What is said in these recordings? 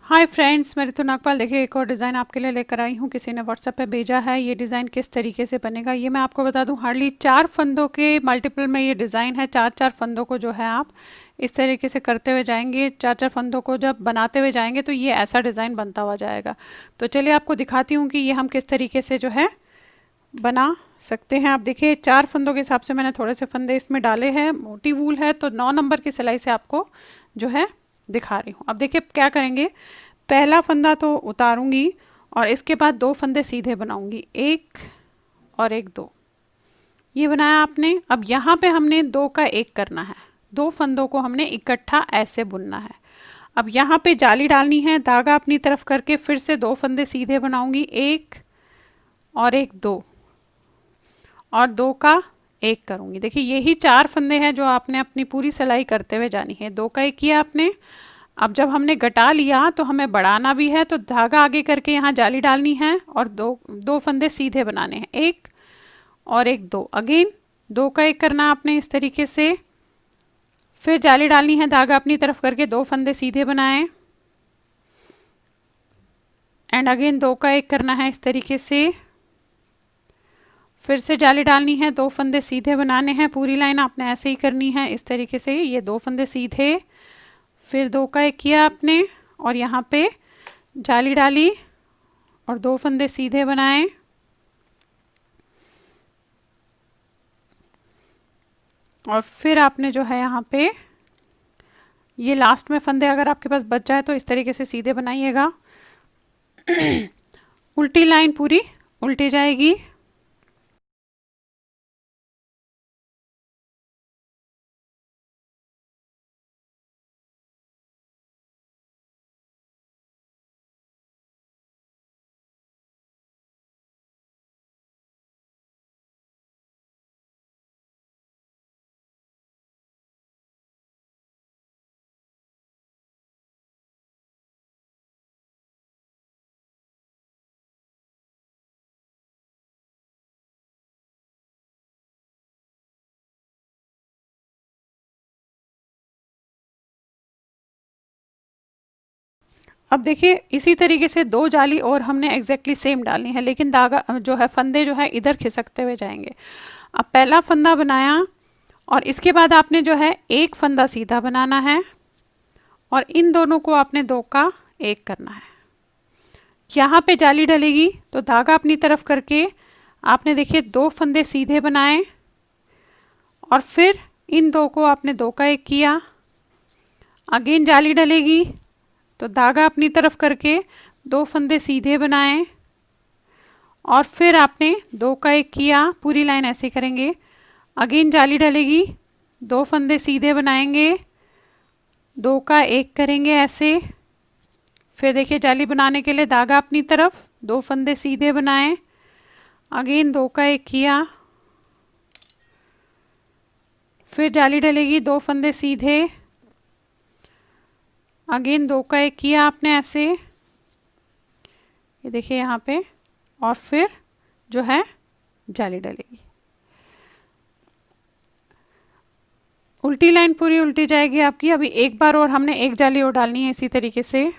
Hi friends, मैं ऋतु नागपाल। देखिए, एक और डिज़ाइन आपके लिए लेकर आई हूँ। किसी ने व्हाट्सएप पे भेजा है। ये डिज़ाइन किस तरीके से बनेगा ये मैं आपको बता दूँ। हार्डली 4 फंदों के मल्टीपल में ये डिज़ाइन है। 4 4 फंदों को जो है आप इस तरीके से करते हुए जाएंगे। 4 4 फंदों को जब बनाते हुए जाएंगे तो ये ऐसा डिज़ाइन बनता हुआ जाएगा। तो चलिए आपको दिखाती हूँ कि ये हम किस तरीके से जो है बना सकते हैं। आप देखिए, 4 फंदों के हिसाब से मैंने थोड़े से फंदे इसमें डाले हैं। मोटी वूल है तो 9 नंबर की सिलाई से आपको जो है दिखा रही हूँ। अब देखिए क्या करेंगे। पहला फंदा तो उतारूंगी और इसके बाद 2 फंदे सीधे बनाऊंगी, एक और एक, दो। ये बनाया आपने। अब यहाँ पे हमने 2 का 1 करना है। 2 फंदों को हमने इकट्ठा ऐसे बुनना है। अब यहाँ पे जाली डालनी है। धागा अपनी तरफ करके फिर से 2 फंदे सीधे बनाऊंगी, एक और एक, दो, और 2 का 1 करूंगी। देखिए, यही 4 फंदे हैं जो आपने अपनी पूरी सिलाई करते हुए जानी है। 2 का 1 किया आपने। अब जब हमने घटा लिया तो हमें बढ़ाना भी है, तो धागा आगे करके यहाँ जाली डालनी है और 2 2 फंदे सीधे बनाने हैं, एक और एक, दो। अगेन 2 का 1 करना आपने इस तरीके से। फिर जाली डालनी है, धागा अपनी तरफ करके 2 फंदे सीधे बनाएं एंड अगेन 2 का 1 करना है इस तरीके से। फिर से जाली डालनी है, 2 फंदे सीधे बनाने हैं। पूरी लाइन आपने ऐसे ही करनी है इस तरीके से। ये 2 फंदे सीधे, फिर 2 का 1 किया आपने और यहाँ पे जाली डाली और 2 फंदे सीधे बनाए और फिर आपने जो है यहाँ पे ये लास्ट में फंदे अगर आपके पास बच जाए तो इस तरीके से सीधे बनाइएगा। उल्टी लाइन पूरी उल्टी जाएगी। अब देखिए, इसी तरीके से 2 जाली और हमने एग्जैक्टली सेम डालनी है, लेकिन धागा जो है फंदे जो है इधर खिसकते हुए जाएंगे। अब पहला फंदा बनाया और इसके बाद आपने जो है 1 फंदा सीधा बनाना है और इन दोनों को आपने 2 का 1 करना है। यहाँ पे जाली डलेगी तो धागा अपनी तरफ करके आपने देखिए 2 फंदे सीधे बनाए और फिर इन 2 को आपने 2 का 1 किया। अगेन जाली डलेगी तो धागा अपनी तरफ करके 2 फंदे सीधे बनाए और फिर आपने 2 का 1 किया। पूरी लाइन ऐसे करेंगे। अगेन जाली डलेगी, 2 फंदे सीधे बनाएंगे, 2 का 1 करेंगे ऐसे। फिर देखिए, जाली बनाने के लिए धागा अपनी तरफ, 2 फंदे सीधे बनाए, अगेन 2 का 1 किया। फिर जाली डलेगी, 2 फंदे सीधे, अगेन 2 का 1 किया आपने ऐसे। ये देखिए यहाँ पे, और फिर जो है जाली डलेगी। उल्टी लाइन पूरी उल्टी जाएगी आपकी। अभी एक बार और हमने एक जाली और डालनी है इसी तरीके से।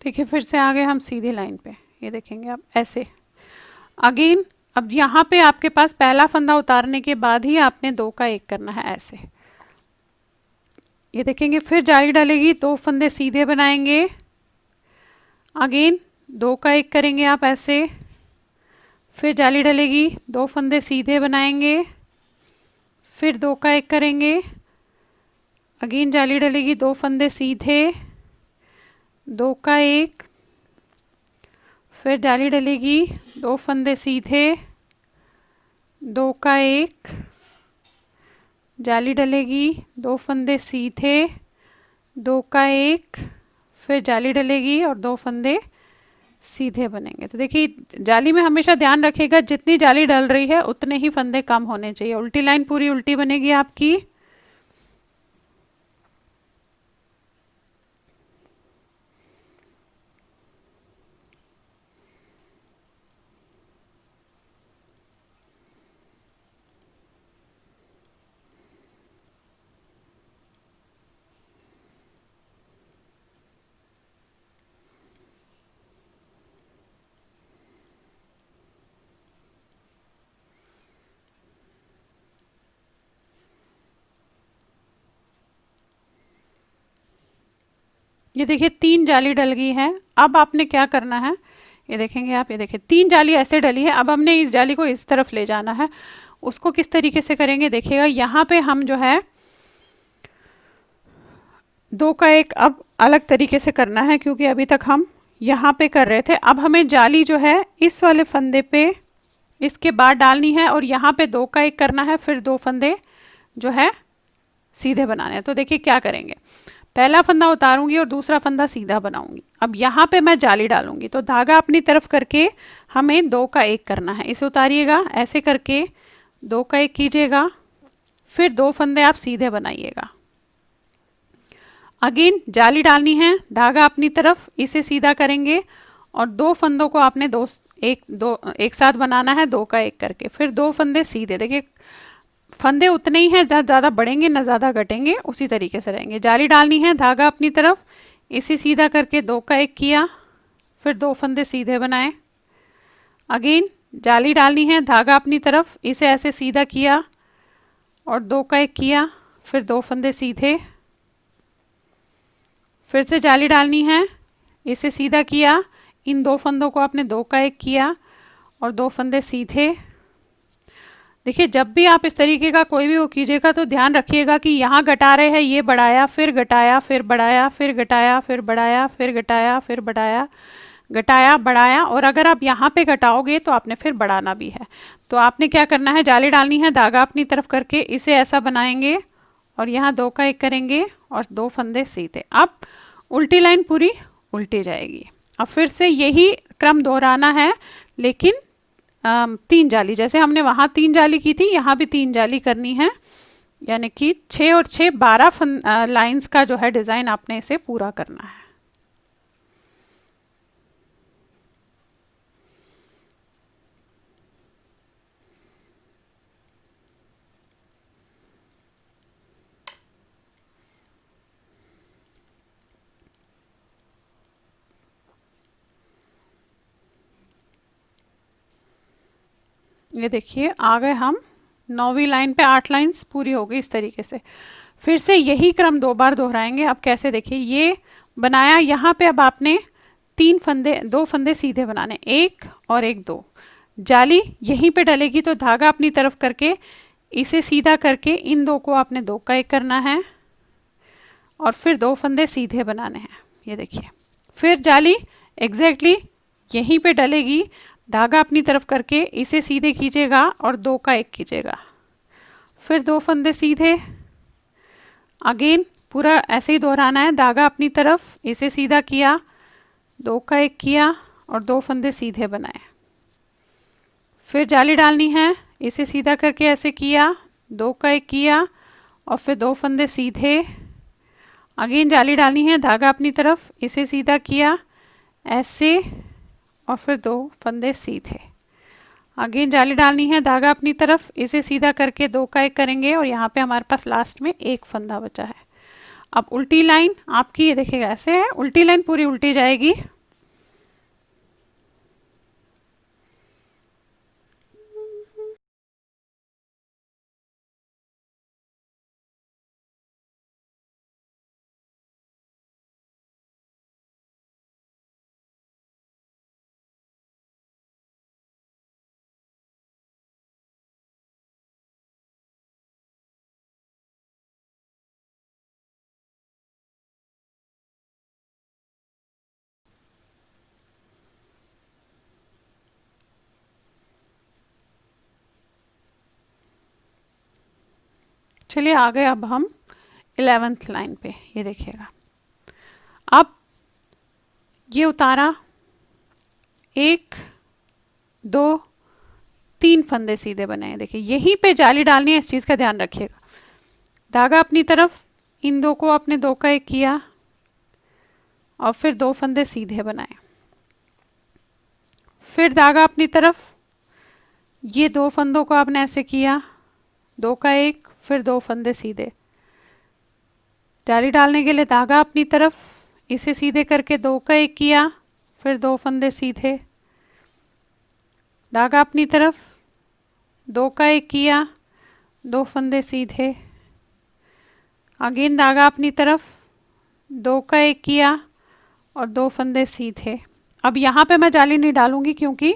देखिए, फिर से आ गए हम सीधी लाइन पे। ये देखेंगे आप ऐसे। अगेन अब यहाँ पे आपके पास पहला फंदा उतारने के बाद ही आपने 2 का 1 करना है ऐसे। ये देखेंगे, फिर जाली डालेगी, 2 फंदे सीधे बनाएंगे, अगेन 2 का 1 करेंगे आप ऐसे। फिर जाली डलेगी, 2 फंदे सीधे बनाएंगे, फिर 2 का 1 करेंगे, अगेन जाली डलेगी, 2 फंदे सीधे, 2 का 1, फिर जाली डलेगी, 2 फंदे सीधे, 2 का 1, जाली डलेगी, 2 फंदे सीधे, 2 का 1, फिर जाली डलेगी और 2 फंदे सीधे बनेंगे। तो देखिए जाली में हमेशा ध्यान रखिएगा जितनी जाली डल रही है उतने ही फंदे कम होने चाहिए। उल्टी लाइन पूरी उल्टी बनेगी आपकी। ये देखिए 3 जाली डल गई है। अब आपने क्या करना है, ये देखेंगे आप, ये देखिए 3 जाली ऐसे डली है। अब हमने इस जाली को इस तरफ ले जाना है। उसको किस तरीके से करेंगे देखिएगा, यहाँ पे हम जो है 2 का 1 अब अलग तरीके से करना है, क्योंकि अभी तक हम यहाँ पे कर रहे थे। अब हमें जाली जो है इस वाले फंदे पे इसके बाद डालनी है और यहाँ पे 2 का 1 करना है, फिर 2 फंदे जो है सीधे बनाने हैं। तो देखिए क्या करेंगे, पहला फंदा उतारूंगी और दूसरा फंदा सीधा बनाऊंगी। अब यहाँ पे मैं जाली डालूंगी, तो धागा अपनी तरफ करके हमें 2 का 1 करना है। इसे उतारिएगा, ऐसे करके 2 का 1 कीजिएगा, फिर 2 फंदे आप सीधे बनाइएगा। अगेन जाली डालनी है, धागा अपनी तरफ, इसे सीधा करेंगे और 2 फंदों को आपने एक साथ बनाना है 2 का 1 करके, फिर 2 फंदे सीधे। देखिए फंदे उतने ही हैं, ज़्यादा बढ़ेंगे ना ज़्यादा घटेंगे, उसी तरीके से रहेंगे। जाली डालनी है, धागा अपनी तरफ, इसे सीधा करके 2 का 1 किया, फिर 2 फंदे सीधे बनाए। अगेन जाली डालनी है, धागा अपनी तरफ, इसे ऐसे सीधा किया और 2 का 1 किया, फिर 2 फंदे सीधे। फिर से जाली डालनी है, इसे सीधा किया, इन 2 फंदों को आपने 2 का 1 किया और 2 फंदे सीधे। देखिए जब भी आप इस तरीके का कोई भी वो कीजिएगा तो ध्यान रखिएगा कि यहाँ घटा रहे हैं, ये बढ़ाया, फिर घटाया, फिर बढ़ाया, फिर घटाया, फिर बढ़ाया, फिर घटाया, फिर बढ़ाया, घटाया, बढ़ाया। और अगर आप यहाँ पे घटाओगे तो आपने फिर बढ़ाना भी है। तो आपने क्या करना है, जाली डालनी है, धागा अपनी तरफ करके इसे ऐसा बनाएंगे और यहाँ 2 का 1 करेंगे और 2 फंदे सीधे। अब उल्टी लाइन पूरी उल्टी जाएगी। अब फिर से यही क्रम दोहराना है, लेकिन 3 जाली, जैसे हमने वहाँ 3 जाली की थी, यहाँ भी 3 जाली करनी है। यानी कि 6 और 6 12 लाइंस का जो है डिज़ाइन आपने इसे पूरा करना है। ये देखिए आ गए हम 9वीं लाइन पे, 8 लाइंस पूरी हो गई इस तरीके से। फिर से यही क्रम 2 बार दोहराएंगे। अब कैसे, देखिए ये बनाया, यहाँ पे अब आपने 2 फंदे सीधे बनाने, 1 और 1 2। जाली यहीं पे डलेगी, तो धागा अपनी तरफ करके इसे सीधा करके इन 2 को आपने 2 का 1 करना है और फिर 2 फंदे सीधे बनाने हैं। ये देखिए फिर जाली एग्जैक्टली यहीं पे डलेगी, धागा अपनी तरफ करके इसे सीधे कीजिएगा और 2 का 1 कीजिएगा, फिर 2 फंदे सीधे। अगेन पूरा ऐसे ही दोहराना है, धागा अपनी तरफ, इसे सीधा किया, 2 का 1 किया और 2 फंदे सीधे बनाए। फिर जाली डालनी है, इसे सीधा करके ऐसे किया, 2 का 1 किया और फिर 2 फंदे सीधे। अगेन जाली डालनी है, धागा अपनी तरफ, इसे सीधा किया ऐसे और फिर 2 फंदे सीधे। अगेन जाली डालनी है, धागा अपनी तरफ, इसे सीधा करके 2 का 1 करेंगे और यहाँ पे हमारे पास लास्ट में 1 फंदा बचा है। अब उल्टी लाइन आपकी ये देखिएगा ऐसे है, उल्टी लाइन पूरी उल्टी जाएगी। चलिए आ गए अब हम 11th लाइन पे। ये देखिएगा अब ये उतारा, 1 2 3 फंदे सीधे बने हैं। देखिए यहीं पे जाली डालनी है, इस चीज़ का ध्यान रखिएगा। धागा अपनी तरफ, इन दो को आपने 2 का 1 किया और फिर 2 फंदे सीधे बनाए, फिर धागा अपनी तरफ, ये 2 फंदों को आपने ऐसे किया, 2 का 1, फिर 2 फंदे सीधे। जाली डालने के लिए धागा अपनी तरफ, इसे सीधे करके 2 का 1 किया, फिर 2 फंदे सीधे, धागा अपनी तरफ, 2 का 1 किया, 2 फंदे सीधे, अगेन धागा अपनी तरफ, 2 का 1 किया और 2 फंदे सीधे। अब यहाँ पे मैं जाली नहीं डालूंगी क्योंकि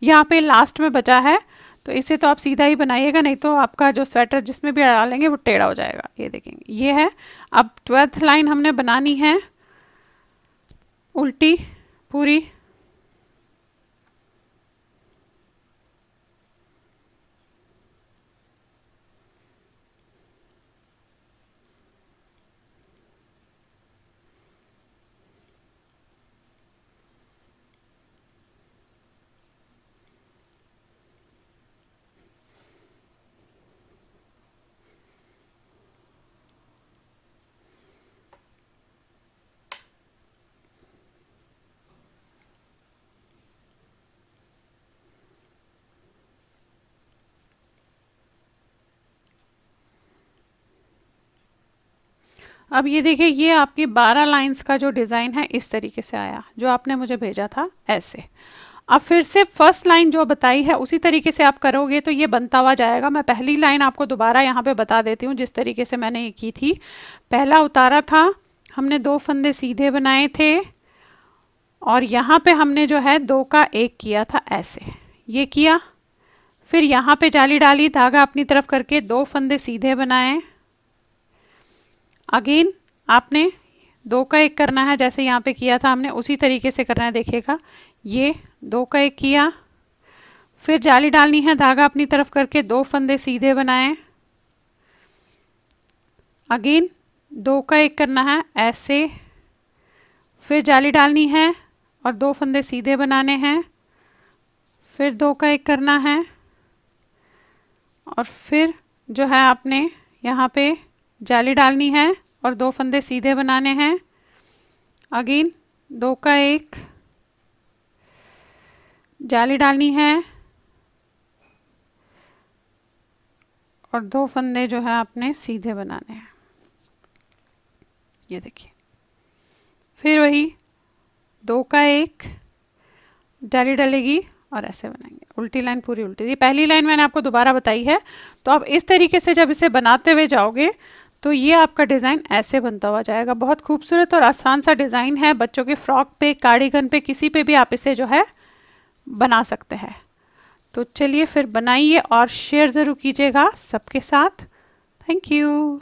यहाँ पे लास्ट में बचा है, तो इसे तो आप सीधा ही बनाइएगा, नहीं तो आपका जो स्वेटर जिसमें भी डालेंगे वो टेढ़ा हो जाएगा। ये देखेंगे, ये है। अब 12th लाइन हमने बनानी है उल्टी पूरी। अब ये देखिए, ये आपकी 12 लाइंस का जो डिज़ाइन है इस तरीके से आया, जो आपने मुझे भेजा था ऐसे। अब फिर से फर्स्ट लाइन जो बताई है उसी तरीके से आप करोगे तो ये बनता हुआ जाएगा। मैं पहली लाइन आपको दोबारा यहाँ पे बता देती हूँ जिस तरीके से मैंने ये की थी। पहला उतारा था, हमने 2 फंदे सीधे बनाए थे और यहाँ पे हमने जो है 2 का 1 किया था ऐसे, ये किया। फिर यहाँ पे जाली डाली, धागा अपनी तरफ करके 2 फंदे सीधे बनाए। अगेन आपने 2 का 1 करना है, जैसे यहाँ पे किया था हमने उसी तरीके से करना है। देखिएगा, ये 2 का 1 किया, फिर जाली डालनी है, धागा अपनी तरफ करके 2 फंदे सीधे बनाए। अगेन 2 का 1 करना है ऐसे, फिर जाली डालनी है और 2 फंदे सीधे बनाने हैं, फिर 2 का 1 करना है और फिर जो है आपने यहाँ पे जाली डालनी है और 2 फंदे सीधे बनाने हैं। अगेन 2 का 1, जाली डालनी है और 2 फंदे जो है आपने सीधे बनाने हैं। ये देखिए, फिर वही 2 का 1, जाली डलेगी और ऐसे बनाएंगे। उल्टी लाइन पूरी उल्टी। ये पहली लाइन मैंने आपको दोबारा बताई है, तो आप इस तरीके से जब इसे बनाते हुए जाओगे तो ये आपका डिज़ाइन ऐसे बनता हुआ जाएगा। बहुत खूबसूरत और आसान सा डिज़ाइन है, बच्चों के फ्रॉक पे, कार्डिगन पे, किसी पे भी आप इसे जो है बना सकते हैं। तो चलिए फिर बनाइए और शेयर ज़रूर कीजिएगा सबके साथ। Thank you.